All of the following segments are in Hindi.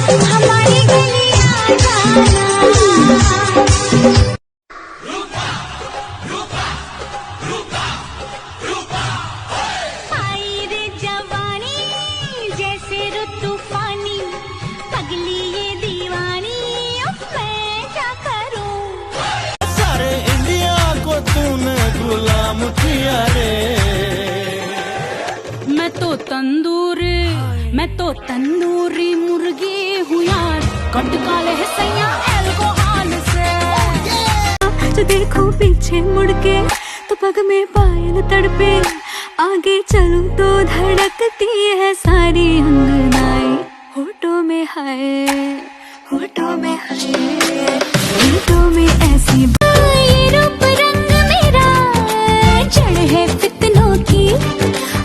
हमारी गलियां जाना। आई रे जवानी जैसे रुत तूफानी, पगली ये दीवानी, अब मैं क्या करूं। सारे इंडिया को तूने गुलाम किया रे। मैं तो तंदूरी मुर्गी हूँ यार, कट काले है सैया एल्कोहल से। जो देखो पीछे मुड़ के तो पग में पायल तड़पे, आगे चलूं तो धड़कती है सारी अंगनाएं। होठों में हाय, होठों में हाय, होठों में ऐसी ये रूप रंग मेरा जड़ है फितनों की,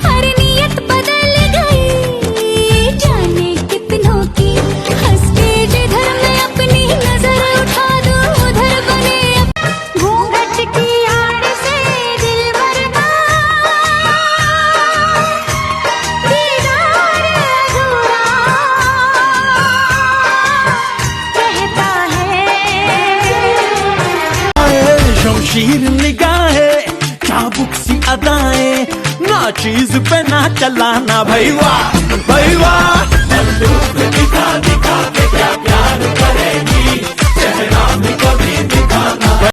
हर नियत बदल गई जाने कितनों की। हंस के जिधर मैं अपनी नजर उठा दूं उधर बने घूंघट की आड़ से दिल मरना, दीदार अधूरा रहता है। शमशीर निगाहें, चाबुक सी अदाएं, ना चीज पे ना चलाना भाई वाह भाई वाह। बंदूक दिखा दिखा के क्या प्यार करेगी, चेहरा भी कभी दिखाना।